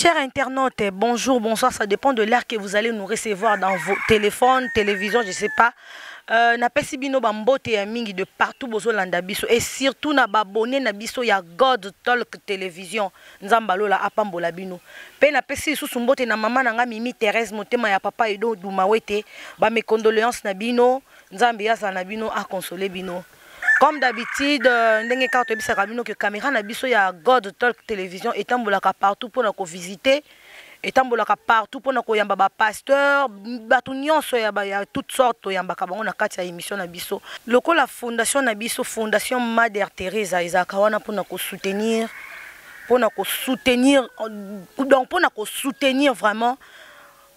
chers internautes, bonjour, bonsoir, ça dépend de l'heure que vous allez nous recevoir dans vos téléphones, télévision, je ne sais pas. Na pesi bino bambote ya mingi de partout bozolanda biso et surtout na babone na biso ya God Talk Télévision nzambalola apambola bino pe na pesi susu mbote na mama na nga Mimi Thérèse motema ya papa Edo Dumawete ba mes condoléances na bino nzambe ya na bino a consoler bino. Comme d'habitude, ndenge carte bisaka bino que caméra na biso ya God Talk Télévision etambolaka partout pour na ko visiter. Etambolaka partout pour na ko yamba ba pasteur batu nyonso ya toutes sortes yambaka bango na kati ya émission na biso. Loko la fondation na biso fondation Mère Teresa ezaka wana pour na ko soutenir donc pour na ko soutenir vraiment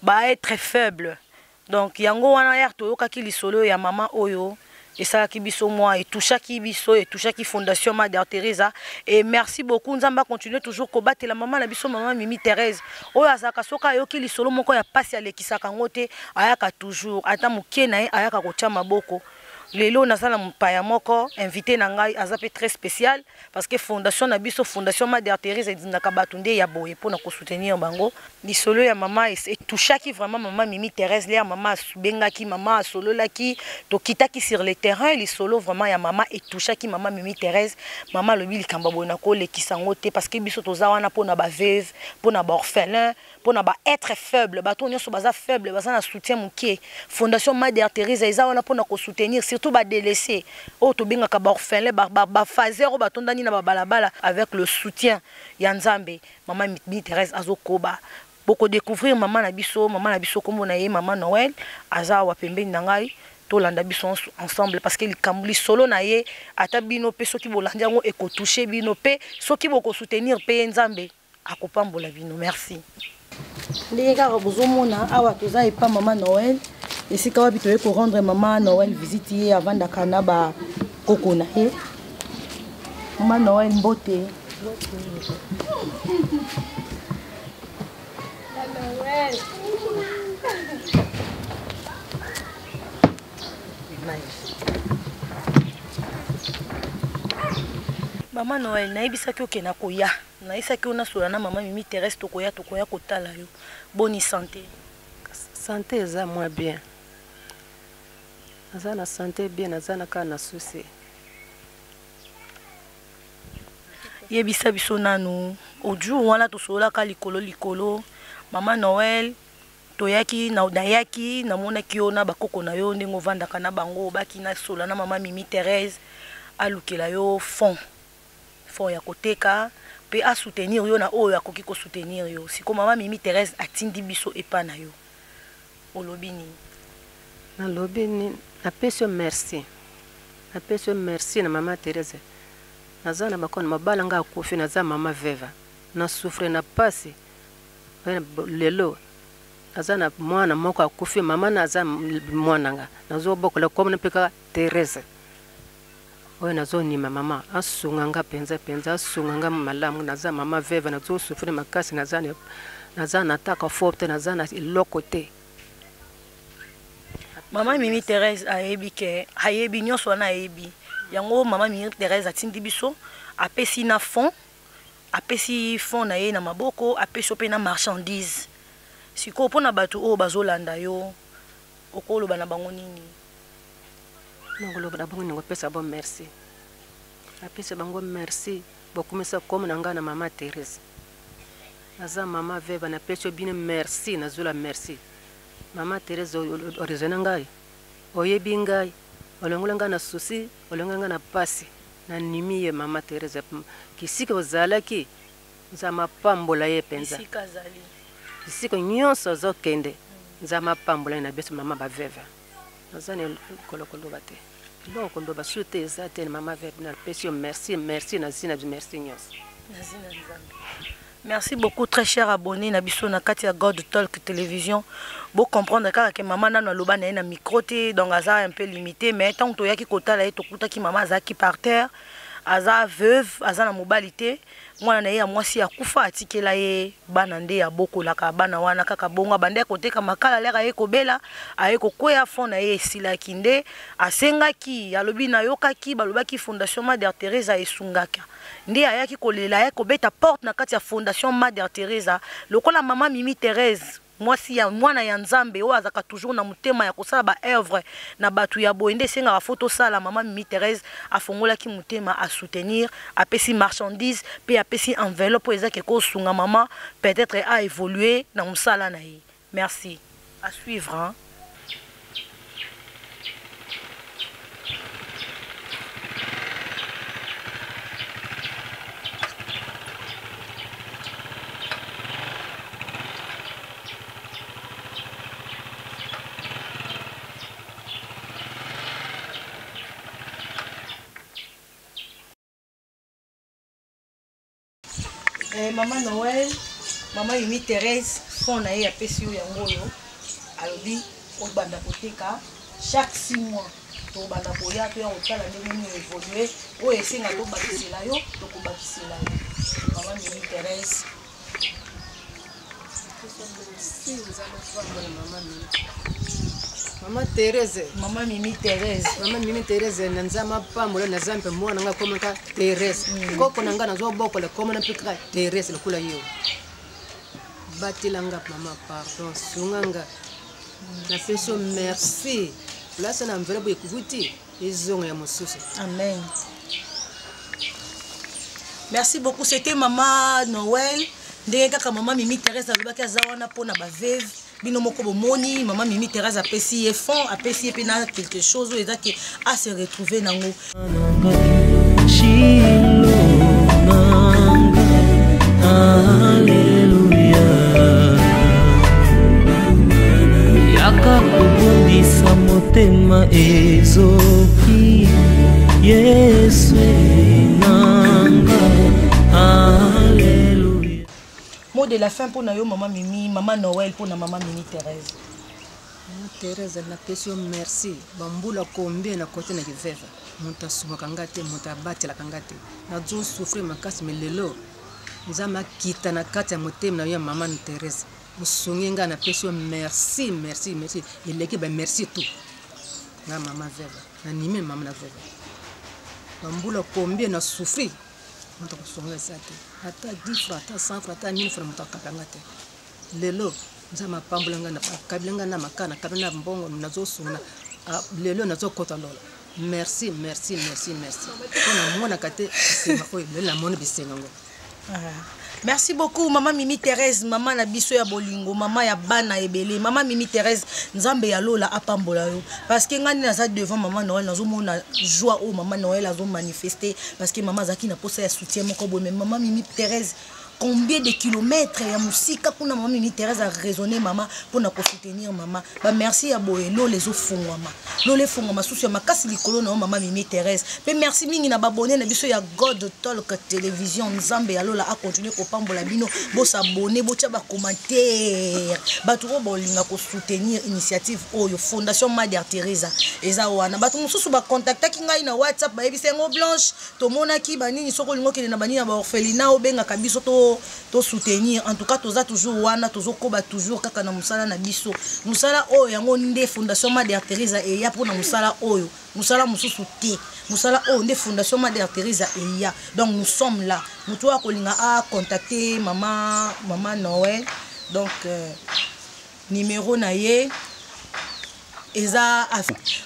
ba être faible. Donc yango wana ya to yoka ki lisolo ya mama oyo et ça qui biso moi et tout chaque biso et tout chaque fondation Mère Teresa et merci beaucoup nzamba continuer toujours combattre la maman na biso maman Mimi Thérèse oyo azaka soka yoki lisolo moko ya pasi alekisaka ngote ayaka toujours ata mukie na ayaka kotia maboko lelo nazala mpaya moko invité na ngai azape très spécial parce que fondation na biso fondation Mère Teresa edinaka batunde ya boye pour na ko soutenir bango lisolo ya mama et touchaki vraiment maman Mimi Thérèse l'air maman subengaki maman sololaki to kitaki sur le terrain lisolo vraiment ya mama et touchaki maman Mimi Thérèse maman lobi likamba bona ko lekisango te parce que biso toza wana pona ba veuve pona ba orphelin pona ba être faible bato nyonso baza faible baza na soutien mukie fondation Mère Teresa eza wana pona ko soutenir tout ba délaissé o to benga ka ba orphelin ba fazer o batondani na ba balabala avec le soutien ya Nzambe maman Mimi Thérèse azokoba boko découvrir maman na biso kombo na ye maman Noël aza wa pembeni na ngai to landa biso ensemble parce que likambuli solo na ye ata bino pe soki bolandi yango eko toucher bino pe soki boko soutenir pe Nzambe akopambola bino merci ndenge kaka bozomona awa toza epa maman Noël et si quand tu veux rendre maman Noël visiter avant d'akana ba koko na ye maman Noël mbote Maman Noël naibisaki okena koya naisaki ona sola na maman Mimi Thérèse tokoya kotala yo bonne santé eza moi bien aza na santé bien aza na kana souci yebisa biso nanu ojour wana tosola ka likolo maman Noël toyaki na dayaki na monaki ona bakoko na yo ndenge ovandaka na bango baki na sola na maman Mimi Thérèse alukela yo fond ya koteka pe a soutenir yo na oyo akoki ko soutenir yo siko maman Mimi Thérèse atindi biso epa na yo olobini na lobini na peso merci na maman Thérèse naza na makona mabala nga akufi naza mama veva na souffre na pasi lelo naza na mwana moko akufi mama naza mwana nga nazo bokola comme na peka Thérèse oyo nazo ni mama asunga nga penza asunga nga malamu naza mama veva nazo souffre makasi naza nataka forte naza na lokote. Maman Mimi Thérèse ayebi ke ayebi nyonso na ayebi yango maman Mimi Thérèse atindi biso apesi na fond na ye na maboko apesi pe na marchandise siko pona bato o bazolanda yo okoloba na bango nini ngoloba na bango ngo pesa bon merci apesa bango merci bokumisa comme na ngana maman Thérèse aza mama veva na pesi bine merci na zula merci Maman Thérèse orizona ngai oyebi ngai olongola nga na souci olongola nga na pasi na nimiye maman Thérèse kisika ozalaki nzama pambola ye penza kisika nyonso zokende nzama pambola na beso mama ba veva nazane kolokolo bate bon kondo ba sute ezate mama veva na pesio merci na zina du merci nyonso nazina nzambe. Merci beaucoup très cher abonné na biso na Katia God Talk Télévision. Vous comprendre que maman na loba na micro te donc aza un peu limité mais tant to yaki kota la to kuta ki maman za ki par terre aza veuve aza na mobilité mwana na ya mwasi ya kufa atikela ye bana nde ya boko la ka bana wana kaka bonga bande kote ka makala lera ye kobela aye kokoya fond na ye sila kinde asenga ki alobi na yoka ki balobaki fondation Mère Teresa esungaka ndi ayaki kolela ya kobeta porte na kati ya fondation Mother Teresa lokola mama Mimi Thérèse mwasi ya mwana ya nzambe o azaka toujours na mutema ya kosala ba œuvre na batu ya boende senga photo sala mama Mimi Thérèse afongola ki mutema a soutenir apesi marchandise pe apesi enveloppe ezake ko sunga mama peut-être a évoluer na musala na ye. Merci. À suivre hein? Maman Noël, maman Mimi Thérèse, son aïe a pesi yango yo, alobi au banda koteka chaque 6 mois. To banda koya to ya otala ndenge évoluer, o esenga to bakisela yo, to ko bakisela yo. Maman Mimi Thérèse. Maman Thérèse. Maman Mimi Thérèse. Maman Mimi Thérèse nanzama pamolo nazampe mwana nga komaka Thérèse. Koko nanga nazo bokola komona pika Thérèse lokula yo. Batilanga mama pardon sunganga. Na peso merci. Place na enveloppe ekuti ezonga ya mosusu. Amen. Merci beaucoup, c'était maman Noël. Ndenge kaka maman Mimi Thérèse alobaki azawana pona ba veuve. Bino moko bomoni maman Mimi Thérèse apesi e fond apesi pe na quelque chose ezaki à se retrouver nango. Alléluia. Yaka kubundisa motema ezoki Yesu nanga. Alléluia. Mot de la fin pour na yo maman Mimi, maman Noël pour na maman Mimi Thérèse. Maman Thérèse na pesio merci. Bambula combien na côté na kiveva. Monta suma kangate, monta batela kangate. Na zo souffrir makasi melelo. Nzama kita na kati ya motema na yo maman Thérèse. Musongenga na pesio merci, merci, merci. Eleki ba merci tout. Na maman veva. Na nime maman na veva. Bambula combien na souffrir. Monta kusonga sate. Ata 10 francs, ata 100 francs, ata 1000 francs monta kakangate. Lelo nzama pambulanga na kabilanga na makana kabina mbongo nazo suna lelo nazo kota lola. Merci, merci, merci, merci. On a mona kate sema oyo la mona bisenga ngo. Merci beaucoup maman Mimi Thérèse, maman na biso ya bolingo, maman ya bana ebele, maman Mimi Thérèse, nzambe ya lola apambola yo. Parce que ngani naza devant maman Noël nazo mona joie au maman Noël azo manifester parce que maman zaki na posa ya soutien moko bo mais maman Mimi Thérèse combien de kilomètres ya musika kuna maman Mimi Thérèse a raisonné maman pour na soutenir maman. Ba merci ya boelo les ofungwama. Lo le fungwama susu ya makasi likolo na maman Mimi Thérèse. Pe merci mingi na babonné na biso ya God Talk télévision nzambe ya lola a continuer ko pambola bino bo s'abonner bo tia ba commentaire. Ba to bolinga ko soutenir initiative oyo Fondation Mother Teresa. Eza wana ba to mususu ba contacta ki ngai na WhatsApp ba ebisengo Blanche to mona ki ba nini soko lingo kele na bani na ba orphelinat obenga kabiso to soutenir. En tout cas toza toujours wana tozo koba toujours kaka na musala na biso musala oyo yango nde Fondation Mother Teresa e ya pona musala oyo musala mususu te musala oyo nde Fondation Mother Teresa e ya donc nous sommes là mutu a kolinga a contacter maman Noël donc numéro na ye eza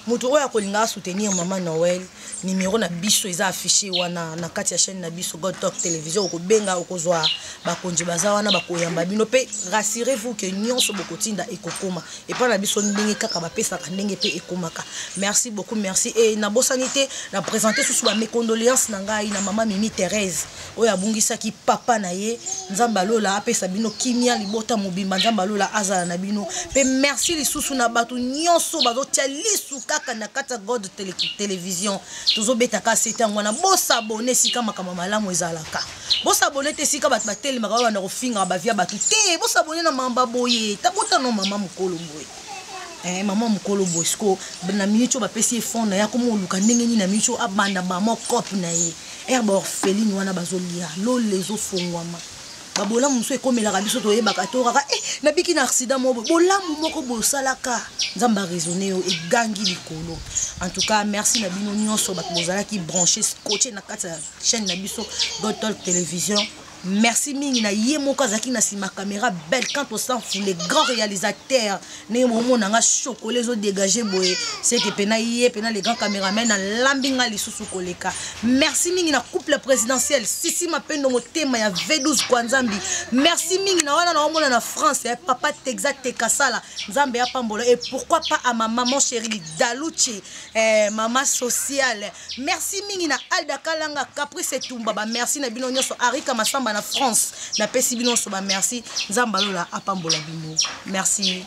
mutu oyo akolinga a soutenir maman Noël numéro na biso eza affiché wana na kati ya chaîne na biso God Talk télévision okobenga okozwa bakonji baza wana bakoyamba bino pe rassurez-vous que nyonso bokotinda ekokoma et pas na biso ndenge kaka bapesa ka ndenge pe ekomaka. Merci beaucoup, merci et na bosanité na présenter sous ba mes condoléances na ngai na maman Mimi Thérèse oyo abungisa ki papa na ye nzamba lola apesa bino kimia libota mobimba nzamba lola azala na bino pe merci lisusu na batu nyonso bazotia lisu kaka na kati ya God télévision tozo betaka seta ngwana bosa abonné sika makama malamu ezalaka bosa abonné te sika bat bateli makaba na kofinga ba via batu te bosa abonné na mamba boye tabota no mama mukolo boye maman mukolo boye sko na minute ba pesi fond na ya komo luka ndenge ni na minute abanda ba mo cop na ye herbe orpheline wana bazolia lo les ofongwama babola muso ekomelaka biso toyebaka toraka nabiki na accident mo bolamu moko bosalaka nzamba raisonner yo egangi likolo. En tout cas merci na bino nyonso bato bozalaki branché scotché na kati ya chaîne na biso God Talk Télévision. Merci mingi na yemo kazaki na sima caméra belle quand on s'en fout les grands réalisateurs né momo nanga chocolat zo dégager boye c'est que pena yé pena les grands caméramans na lambinga lisusu koleka. Merci mingi na couple présidentiel Sisi Mapendo motema ya V12 kwa Nzambi. Merci mingi na wana na omona na France ya papa Texas Tekasala Nzambe ya pambola et pourquoi pas à ma maman chérie Daluchi maman sociale. Merci mingi na Alda Kalanga Caprice Tumba ba merci na bino nyonso Arika Masamba na France na pesi bino so ba merci Nzamba lola apambola bino. Merci.